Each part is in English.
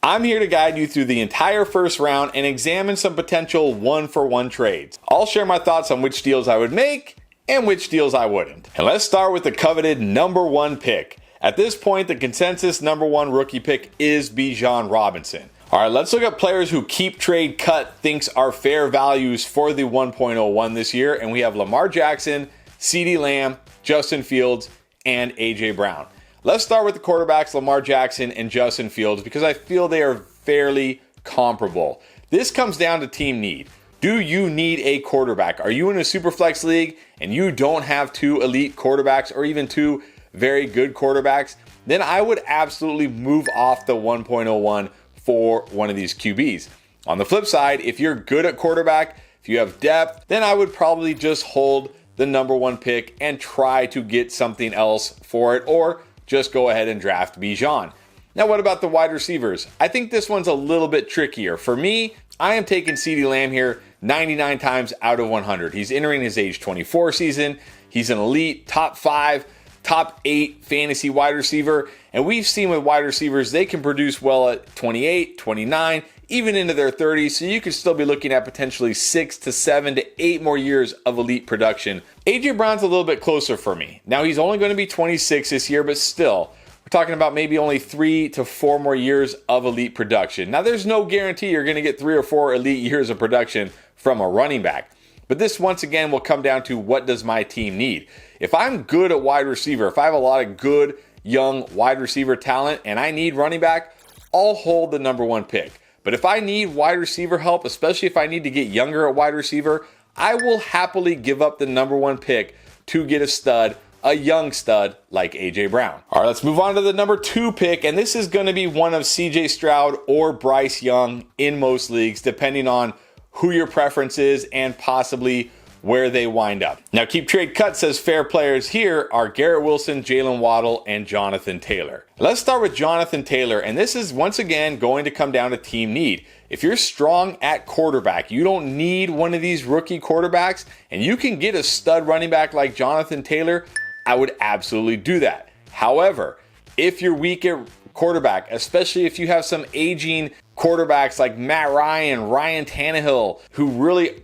I'm here to guide you through the entire first round and examine some potential one-for-one trades. I'll share my thoughts on which deals I would make and which deals I wouldn't. And let's start with the coveted number 1 pick. At this point, the consensus number 1 rookie pick is Bijan Robinson. All right, let's look at players who Keep Trade Cut thinks are fair values for the 1.01 this year. And we have Lamar Jackson, CeeDee Lamb, Justin Fields, and A.J. Brown. Let's start with the quarterbacks, Lamar Jackson and Justin Fields, because I feel they are fairly comparable. This comes down to team need. Do you need a quarterback? Are you in a Superflex league and you don't have 2 elite quarterbacks or even 2 very good quarterbacks? Then I would absolutely move off the 1.01 for one of these QBs. On the flip side, if you're good at quarterback, if you have depth, then I would probably just hold the number 1 pick and try to get something else for it, or just go ahead and draft Bijan. Now, what about the wide receivers? I think this one's a little bit trickier. For me, I am taking CeeDee Lamb here 99 times out of 100. He's entering his age 24 season. He's an elite top 5, top 8 fantasy wide receiver. And we've seen with wide receivers, they can produce well at 28, 29, even into their 30s. So you could still be looking at potentially 6 to 7 to 8 more years of elite production. A.J. Brown's a little bit closer for me. Now, he's only going to be 26 this year, but still, we're talking about maybe only 3 to 4 more years of elite production. Now, there's no guarantee you're going to get 3 or 4 elite years of production from a running back. But this, once again, will come down to what does my team need. If I'm good at wide receiver, if I have a lot of good young wide receiver talent and I need running back, I'll hold the number 1 pick. But if I need wide receiver help, especially if I need to get younger at wide receiver, I will happily give up the number 1 pick to get a stud, a young stud like A.J. Brown. All right, let's move on to the number 2 pick, and this is going to be one of C.J. Stroud or Bryce Young in most leagues, depending on who your preference is and possibly where they wind up. Now, Keep Trade Cut says fair players here are Garrett Wilson, Jalen Waddle, and Jonathan Taylor. Let's start with Jonathan Taylor, and this is once again going to come down to team need. If you're strong at quarterback, you don't need one of these rookie quarterbacks, and you can get a stud running back like Jonathan Taylor, I would absolutely do that. However, if you're weak at quarterback, especially if you have some aging quarterbacks like Matt Ryan, Ryan Tannehill, who really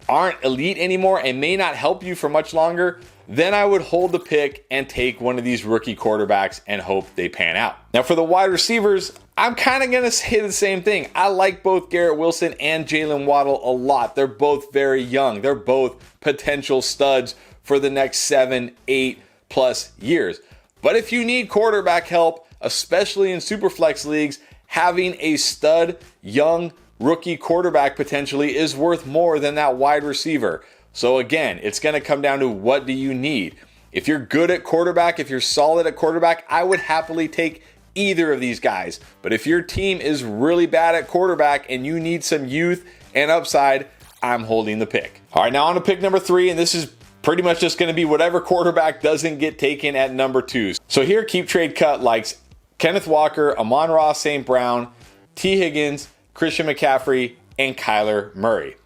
aren't elite anymore and may not help you for much longer, then I would hold the pick and take one of these rookie quarterbacks and hope they pan out. Now, for the wide receivers, I'm kind of going to say the same thing. I like both Garrett Wilson and Jalen Waddle a lot. They're both very young. They're both potential studs for the next 7, 8 plus years. But if you need quarterback help, especially in Superflex leagues, having a stud, young, rookie quarterback potentially is worth more than that wide receiver. So again, it's going to come down to what do you need. If you're good at quarterback, if you're solid at quarterback, I would happily take either of these guys. But if your team is really bad at quarterback and you need some youth and upside, I'm holding the pick. All right, now on to pick number 3, and this is pretty much just going to be whatever quarterback doesn't get taken at number 2. So here, Keep Trade Cut likes Kenneth Walker, Amon-Ra St. Brown, T. Higgins, Christian McCaffrey, and Kyler Murray.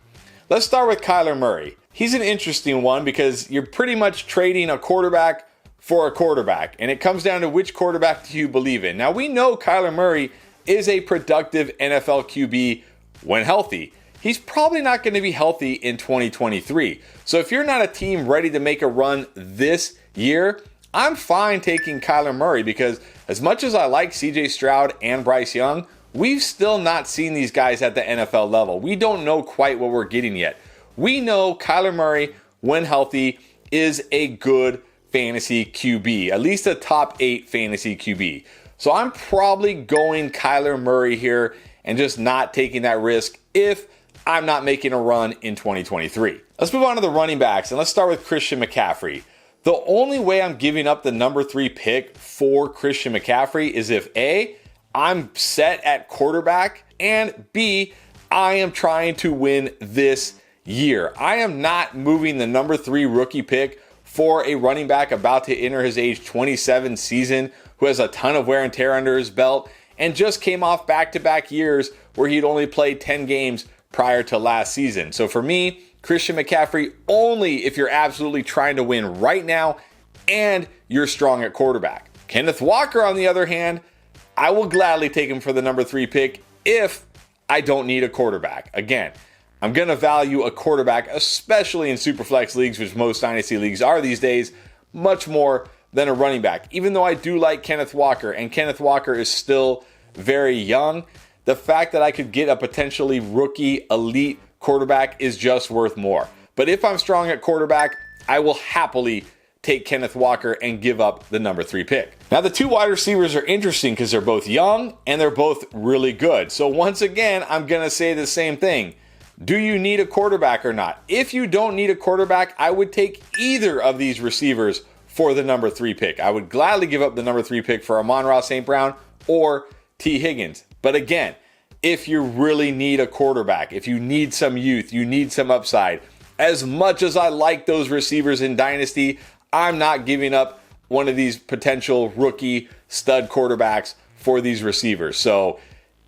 Let's start with Kyler Murray. He's an interesting one because you're pretty much trading a quarterback for a quarterback, and it comes down to which quarterback do you believe in. Now, we know Kyler Murray is a productive NFL QB when healthy. He's probably not going to be healthy in 2023. So if you're not a team ready to make a run this year, I'm fine taking Kyler Murray because as much as I like CJ Stroud and Bryce Young, we've still not seen these guys at the NFL level. We don't know quite what we're getting yet. We know Kyler Murray, when healthy, is a good fantasy QB, at least a top 8 fantasy QB. So I'm probably going Kyler Murray here and just not taking that risk if I'm not making a run in 2023. Let's move on to the running backs, and let's start with Christian McCaffrey. The only way I'm giving up the number 3 pick for Christian McCaffrey is if A, I'm set at quarterback, and B, I am trying to win this year. I am not moving the number 3 rookie pick for a running back about to enter his age 27 season who has a ton of wear and tear under his belt and just came off back-to-back years where he'd only played 10 games prior to last season. So for me, Christian McCaffrey only if you're absolutely trying to win right now and you're strong at quarterback. Kenneth Walker, on the other hand, I will gladly take him for the number 3 pick if I don't need a quarterback. Again, I'm going to value a quarterback, especially in Superflex leagues, which most Dynasty leagues are these days, much more than a running back. Even though I do like Kenneth Walker, and Kenneth Walker is still very young, the fact that I could get a potentially rookie elite quarterback is just worth more. But if I'm strong at quarterback, I will happily take Kenneth Walker and give up the number 3 pick. Now, the 2 wide receivers are interesting because they're both young and they're both really good. So once again, I'm going to say the same thing. Do you need a quarterback or not? If you don't need a quarterback, I would take either of these receivers for the number 3 pick. I would gladly give up the number 3 pick for Amon-Ra St. Brown or T. Higgins. But again, if you really need a quarterback, if you need some youth, you need some upside, as much as I like those receivers in Dynasty, I'm not giving up one of these potential rookie stud quarterbacks for these receivers. So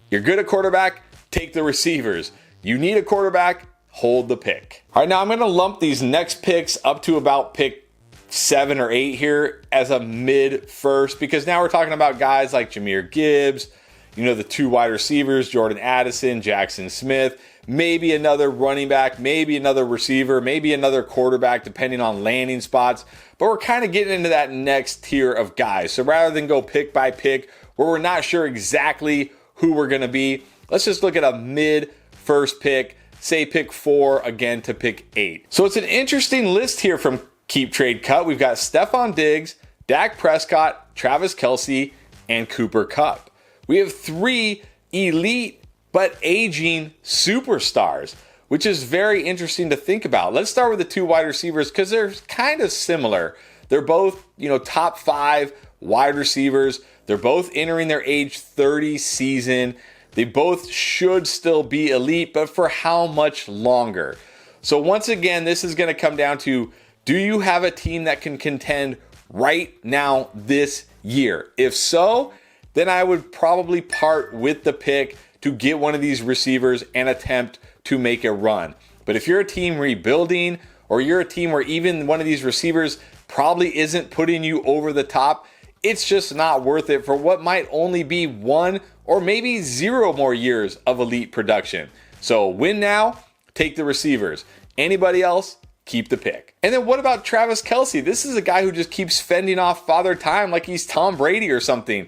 you're good at quarterback, take the receivers. You need a quarterback, hold the pick. All right, now I'm going to lump these next picks up to about pick 7 or 8 here as a mid first, because now we're talking about guys like Jahmyr Gibbs, the 2 wide receivers, Jordan Addison, Jackson Smith, maybe another running back, maybe another receiver, maybe another quarterback, depending on landing spots. But we're kind of getting into that next tier of guys. So rather than go pick by pick, where we're not sure exactly who we're going to be, let's just look at a mid first pick, say pick 4 again to pick 8. So it's an interesting list here from Keep Trade Cut. We've got Stephon Diggs, Dak Prescott, Travis Kelce, and Cooper Kupp. We have 3 elite but aging superstars, which is very interesting to think about. Let's start with the 2 wide receivers because they're kind of similar. They're both, top 5 wide receivers. They're both entering their age 30 season. They both should still be elite, but for how much longer? So once again, this is going to come down to, do you have a team that can contend right now this year? If so, then I would probably part with the pick to get one of these receivers and attempt to make a run. But if you're a team rebuilding, or you're a team where even one of these receivers probably isn't putting you over the top, it's just not worth it for what might only be 1 or maybe 0 more years of elite production. So win now, take the receivers. Anybody else, keep the pick. And then what about Travis Kelce? This is a guy who just keeps fending off Father Time like he's Tom Brady or something.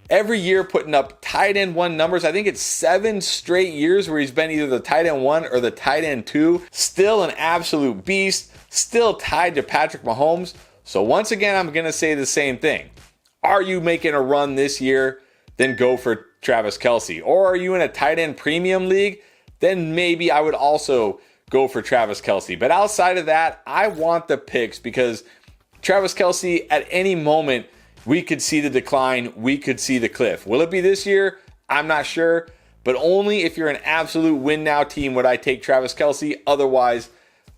Every year putting up tight end 1 numbers. I think it's 7 straight years where he's been either the tight end 1 or the tight end 2. Still an absolute beast. Still tied to Patrick Mahomes. So once again, I'm going to say the same thing. Are you making a run this year? Then go for Travis Kelce. Or are you in a tight end premium league? Then maybe I would also go for Travis Kelce. But outside of that, I want the picks because Travis Kelce at any moment, we could see the decline. We could see the cliff. Will it be this year? I'm not sure. But only if you're an absolute win now team would I take Travis Kelce. Otherwise,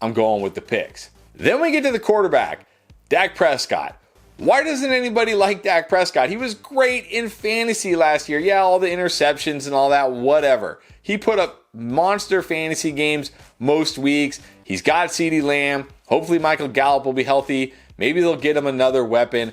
I'm going with the picks. Then we get to the quarterback, Dak Prescott. Why doesn't anybody like Dak Prescott? He was great in fantasy last year. Yeah, all the interceptions and all that, whatever. He put up monster fantasy games most weeks. He's got CeeDee Lamb. Hopefully Michael Gallup will be healthy. Maybe they'll get him another weapon.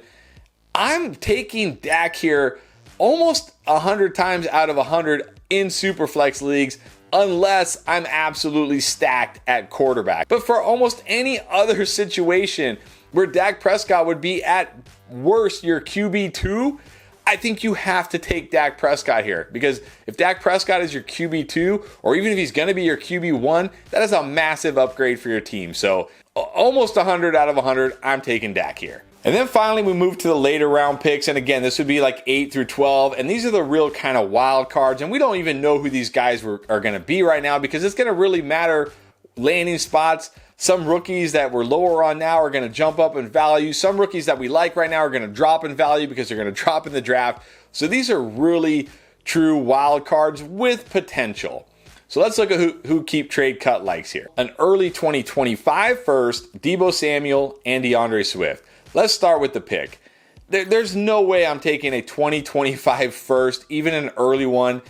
I'm taking Dak here almost 100 times out of 100 in Superflex leagues unless I'm absolutely stacked at quarterback. But for almost any other situation where Dak Prescott would be at worst your QB2, I think you have to take Dak Prescott here. Because if Dak Prescott is your QB2, or even if he's going to be your QB1, that is a massive upgrade for your team. So almost 100 out of 100, I'm taking Dak here. And then finally, we move to the later round picks. And again, this would be like 8 through 12. And these are the real kind of wild cards. And we don't even know who these guys are going to be right now because it's going to really matter landing spots. Some rookies that we're lower on now are going to jump up in value. Some rookies that we like right now are going to drop in value because they're going to drop in the draft. So these are really true wild cards with potential. So let's look at who Keep Trade Cut likes here. An early 2025 first, Deebo Samuel and DeAndre Swift. Let's start with the pick. There's no way I'm taking a 2025 first, even an early one,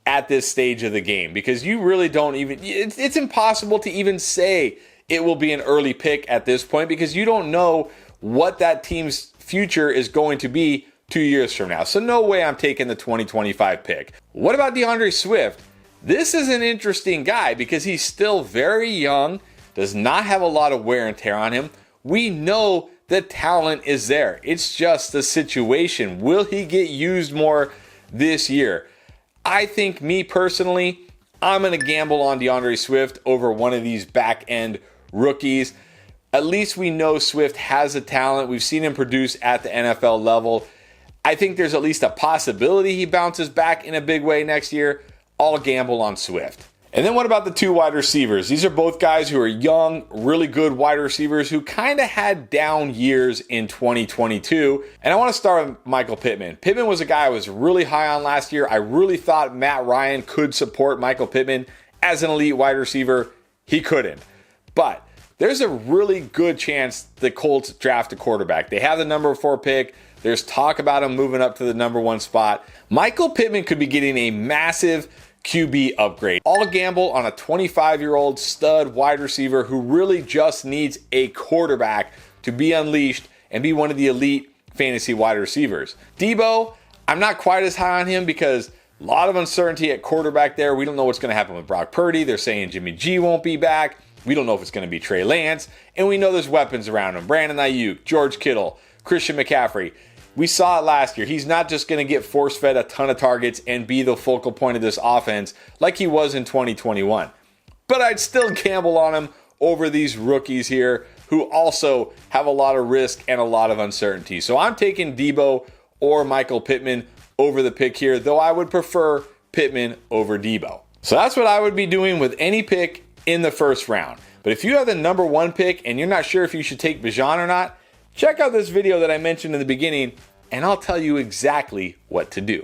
at this stage of the game because you really don't even, it's impossible to even say it will be an early pick at this point because you don't know what that team's future is going to be 2 years from now. So no way I'm taking the 2025 pick. What about DeAndre Swift? This is an interesting guy because he's still very young, does not have a lot of wear and tear on him. We know the talent is there. It's just the situation. Will he get used more this year? I think, me personally, I'm going to gamble on DeAndre Swift over one of these back-end rookies. At least we know Swift has the talent. We've seen him produce at the NFL level. I think there's at least a possibility he bounces back in a big way next year. I'll gamble on Swift. And then what about the 2 wide receivers? These are both guys who are young, really good wide receivers who kind of had down years in 2022. And I want to start with Michael Pittman. Pittman was a guy I was really high on last year. I really thought Matt Ryan could support Michael Pittman as an elite wide receiver. He couldn't. But there's a really good chance the Colts draft a quarterback. They have the number 4 pick. There's talk about him moving up to the number 1 spot. Michael Pittman could be getting a massive QB upgrade. I'll gamble on a 25-year-old stud wide receiver who really just needs a quarterback to be unleashed and be one of the elite fantasy wide receivers. Debo, I'm not quite as high on him because a lot of uncertainty at quarterback there. We don't know what's going to happen with Brock Purdy. They're saying Jimmy G won't be back. We don't know if it's going to be Trey Lance. And we know there's weapons around him. Brandon Ayuk, George Kittle, Christian McCaffrey. We saw it last year. He's not just going to get force-fed a ton of targets and be the focal point of this offense like he was in 2021. But I'd still gamble on him over these rookies here who also have a lot of risk and a lot of uncertainty. So I'm taking Debo or Michael Pittman over the pick here, though I would prefer Pittman over Debo. So that's what I would be doing with any pick in the first round. But if you have the number 1 pick and you're not sure if you should take Bijan or not, check out this video that I mentioned in the beginning, and I'll tell you exactly what to do.